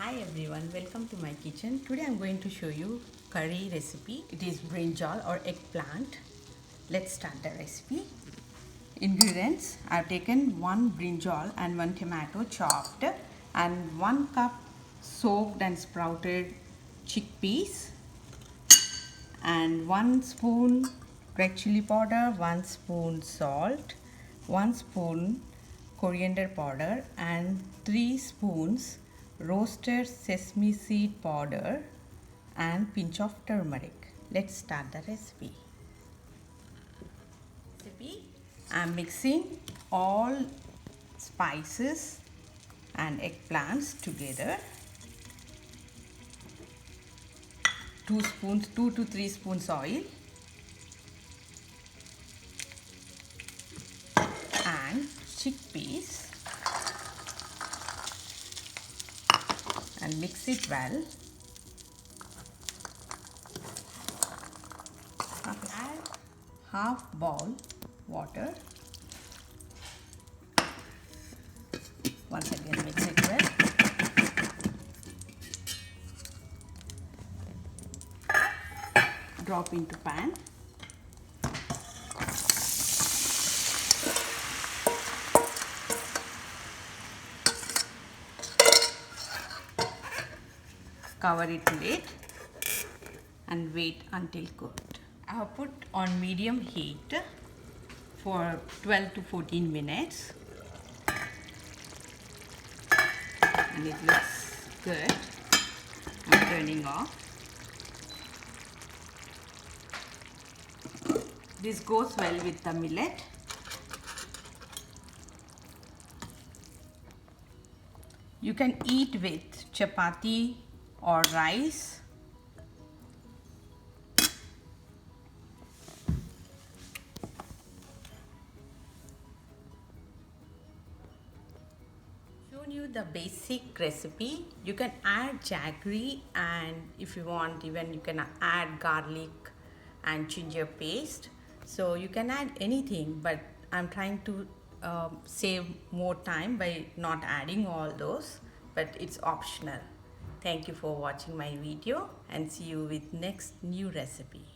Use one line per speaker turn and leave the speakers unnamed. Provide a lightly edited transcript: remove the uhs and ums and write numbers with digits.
Hi everyone, welcome to my kitchen. Today I'm going to show you curry recipe. It is brinjal or eggplant. Let's start the recipe. Ingredients: I've taken 1 brinjal and 1 tomato chopped and 1 cup soaked and sprouted chickpeas and 1 spoon red chilli powder, 1 spoon salt, 1 spoon coriander powder and 3 spoons roasted sesame seed powder and pinch of turmeric. Let's start the recipe. I'm mixing all spices and eggplants together. 2 to 3 spoons oil and chickpeas and mix it well. Add half bowl water. Once again mix it well. Drop into pan. Cover it lid and wait until cooked. I have put on medium heat for 12 to 14 minutes and it looks good. I'm turning off. This goes well with the millet. You can eat with chapati or rice. Shown you the basic recipe. You can add jaggery, and if you want, even you can add garlic and ginger paste. So you can add anything, but I'm trying to save more time by not adding all those, but it's optional. Thank you for watching my video and see you with next new recipe.